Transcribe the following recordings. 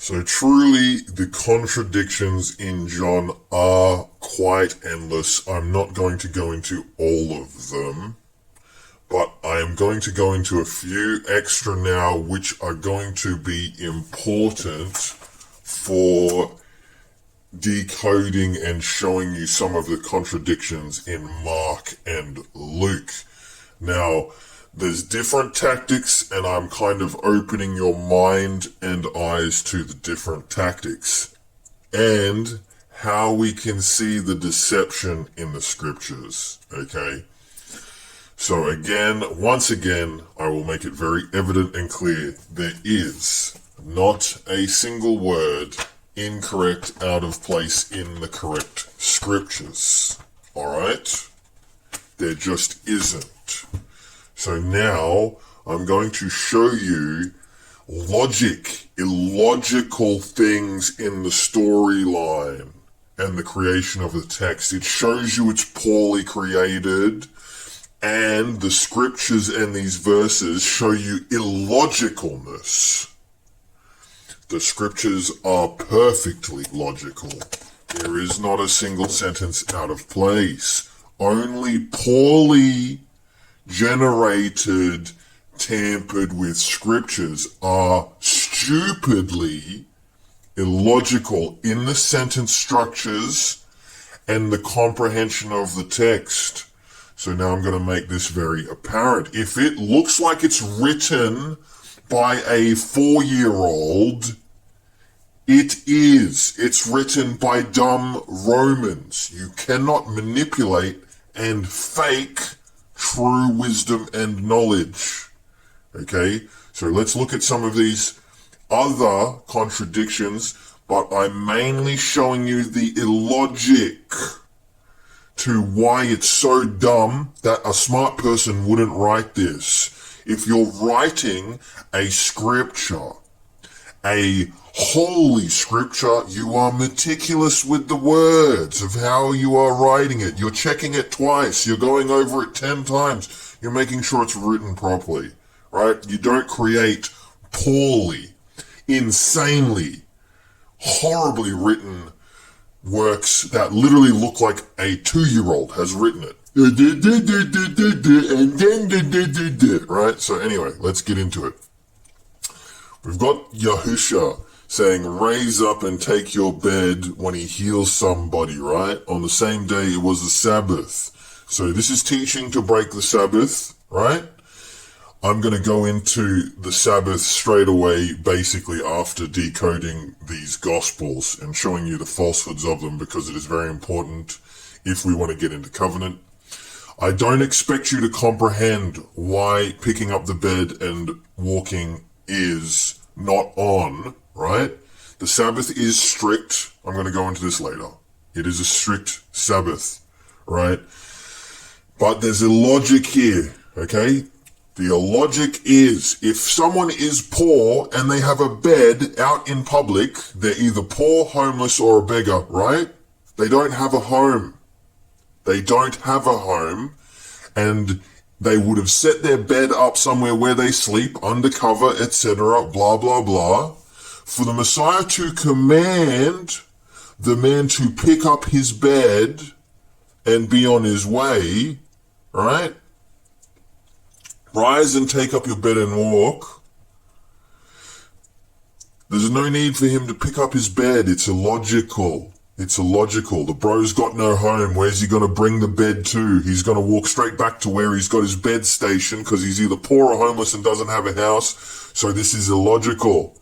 So truly, the contradictions in John are quite endless. I'm not going to go into all of them, but I am going to go into a few extra now, which are going to be important for decoding and showing you some of the contradictions in Mark and Luke. Now, there's different tactics, and I'm kind of opening your mind and eyes to the different tactics and how we can see the deception in the scriptures, okay? So again, once again, I will make it very evident and clear, there is not a single word incorrect, out of place in the correct scriptures, alright? There just isn't. So now I'm going to show you illogical things in the storyline and the creation of the text. It shows you it's poorly created, and the scriptures and these verses show you illogicalness. The scriptures are perfectly logical. There is not a single sentence out of place. Only poorly generated, tampered with scriptures are stupidly illogical in the sentence structures and the comprehension of the text. So now I'm going to make this very apparent. If it looks like it's written by a 4-year-old, it is. It's written by dumb Romans. You cannot manipulate and fake true wisdom and knowledge. Okay, so let's look at some of these other contradictions, but I'm mainly showing you the illogic to why it's so dumb that a smart person wouldn't write this. If you're writing a scripture, a holy scripture, you are meticulous with the words of how you are writing it. You're checking it twice. You're going over it 10 times. You're making sure it's written properly, right? You don't create poorly, insanely, horribly written works that literally look like a 2-year-old has written it. Right? So anyway, let's get into it. We've got Yahusha saying, raise up and take your bed when he heals somebody, right? On the same day it was the Sabbath. So this is teaching to break the Sabbath, right? I'm going to go into the Sabbath straight away, basically after decoding these Gospels and showing you the falsehoods of them, because it is very important if we want to get into covenant. I don't expect you to comprehend why picking up the bed and walking is not on, right? The Sabbath is strict. I'm going to go into this later. It is a strict Sabbath, right? But there's a logic here, okay? The logic is, if someone is poor and they have a bed out in public, they're either poor, homeless, or a beggar, right? They don't have a home. They don't have a home, and they would have set their bed up somewhere where they sleep, undercover, etc., blah, blah, blah. For the Messiah to command the man to pick up his bed and be on his way, right? Rise and take up your bed and walk. There's no need for him to pick up his bed. It's illogical. It's illogical. The bro's got no home. Where's he going to bring the bed to? He's going to walk straight back to where he's got his bed stationed, because he's either poor or homeless and doesn't have a house. So this is illogical.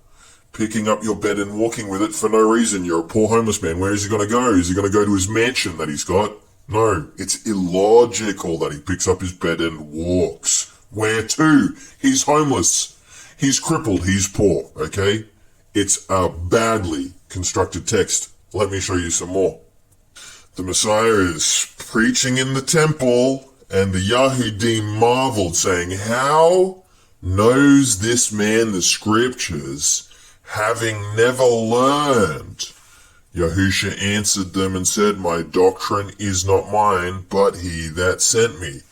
Picking up your bed and walking with it for no reason. You're a poor homeless man. Where is he going to go? Is he going to go to his mansion that he's got? No. It's illogical that he picks up his bed and walks. Where to? He's homeless. He's crippled. He's poor. Okay? It's a badly constructed text. Let me show you some more. The Messiah is preaching in the temple, and the Yahudim marveled, saying, how knows this man the scriptures, having never learned? Yahusha answered them and said, my doctrine is not mine, but he that sent me.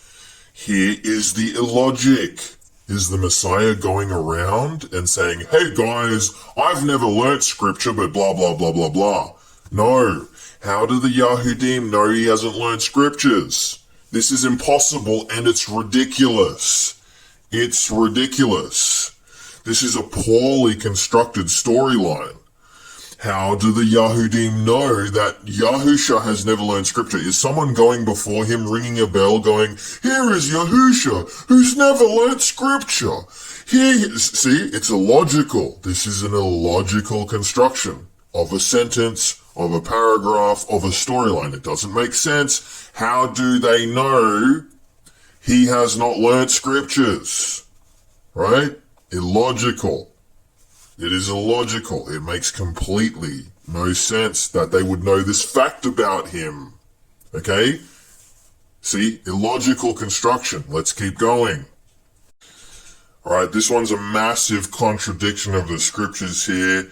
Here is the illogic. Is the Messiah going around and saying, hey guys, I've never learnt scripture, but blah, blah, blah, blah, blah? No. How do the Yahudim know he hasn't learned scriptures? This is impossible and it's ridiculous. It's ridiculous. This is a poorly constructed storyline. How do the Yahudim know that Yahusha has never learned scripture? Is someone going before him ringing a bell going, here is Yahusha, who's never learned scripture? See, it's illogical. This is an illogical construction of a sentence, of a paragraph, of a storyline. It doesn't make sense. How do they know he has not learned scriptures? Right? Illogical. It is illogical. It makes completely no sense that they would know this fact about him. Okay? See? Illogical construction. Let's keep going. Alright, this one's a massive contradiction of the scriptures here.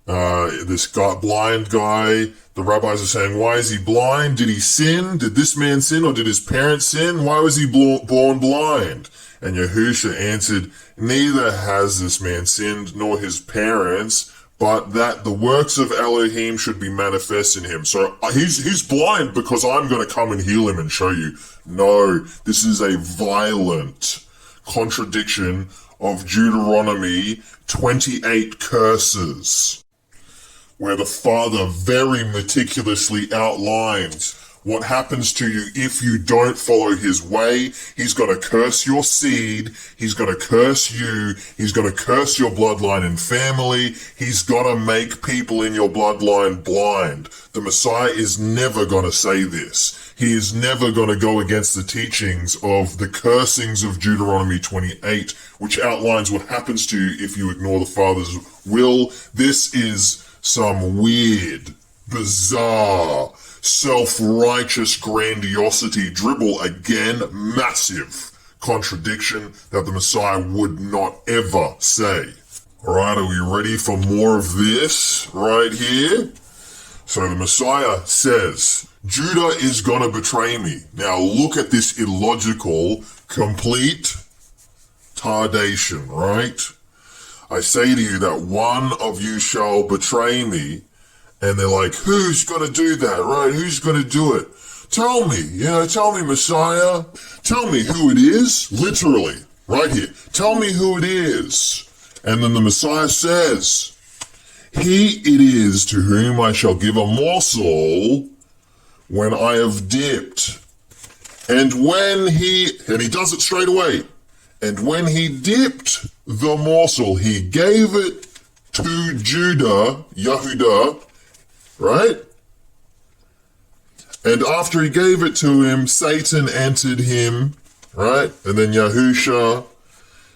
This blind guy, the rabbis are saying, why is he blind? Did he sin? Did this man sin or did his parents sin? Why was he born blind? And Yahusha answered, neither has this man sinned nor his parents, but that the works of Elohim should be manifest in him. So he's blind because I'm going to come and heal him and show you. No, this is a violent contradiction of Deuteronomy 28 curses, where the Father very meticulously outlines what happens to you if you don't follow his way. He's going to curse your seed. He's going to curse you. He's going to curse your bloodline and family. He's going to make people in your bloodline blind. The Messiah is never going to say this. He is never going to go against the teachings of the cursings of Deuteronomy 28, which outlines what happens to you if you ignore the Father's will. This is some weird, bizarre, self-righteous grandiosity dribble. Again, massive contradiction that the Messiah would not ever say. Alright, are we ready for more of this right here? So the Messiah says, Judah is gonna betray me. Now look at this illogical, complete tardation, right? I say to you that one of you shall betray me. And they're like, who's going to do that, right? Who's going to do it? Tell me, tell me, Messiah. Tell me who it is. Literally, right here. Tell me who it is. And then the Messiah says, he it is to whom I shall give a morsel when I have dipped. And he does it straight away. And when he dipped the morsel, he gave it to Judah, Yehudah, right? And after he gave it to him, Satan entered him, right? And then Yahusha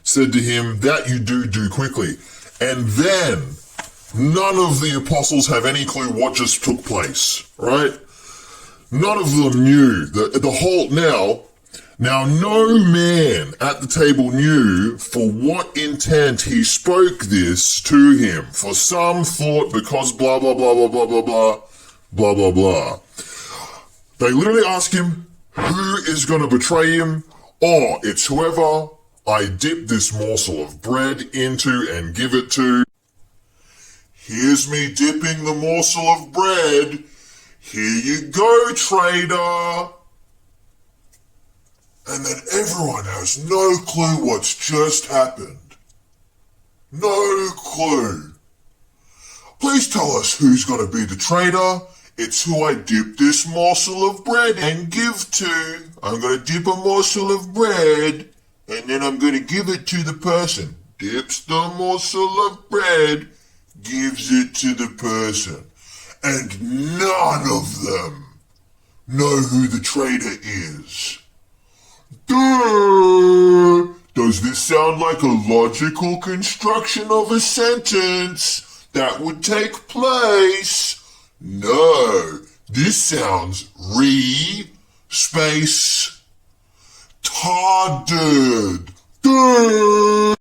said to him, that you do quickly. And then none of the apostles have any clue what just took place, right? None of them knew the whole Now no man at the table knew for what intent he spoke this to him. For some thought because blah, blah, blah, blah, blah, blah, blah, blah, blah, blah. They literally ask him, who is going to betray him? Oh, it's whoever I dip this morsel of bread into and give it to. Here's me dipping the morsel of bread. Here you go, traitor. And then everyone has no clue what's just happened. No clue. Please tell us who's going to be the traitor. It's who I dip this morsel of bread and give to. I'm going to dip a morsel of bread and then I'm going to give it to the person. Dips the morsel of bread, gives it to the person. And none of them know who the traitor is. Duh! Does this sound like a logical construction of a sentence that would take place? No, this sounds space tarded. Duh!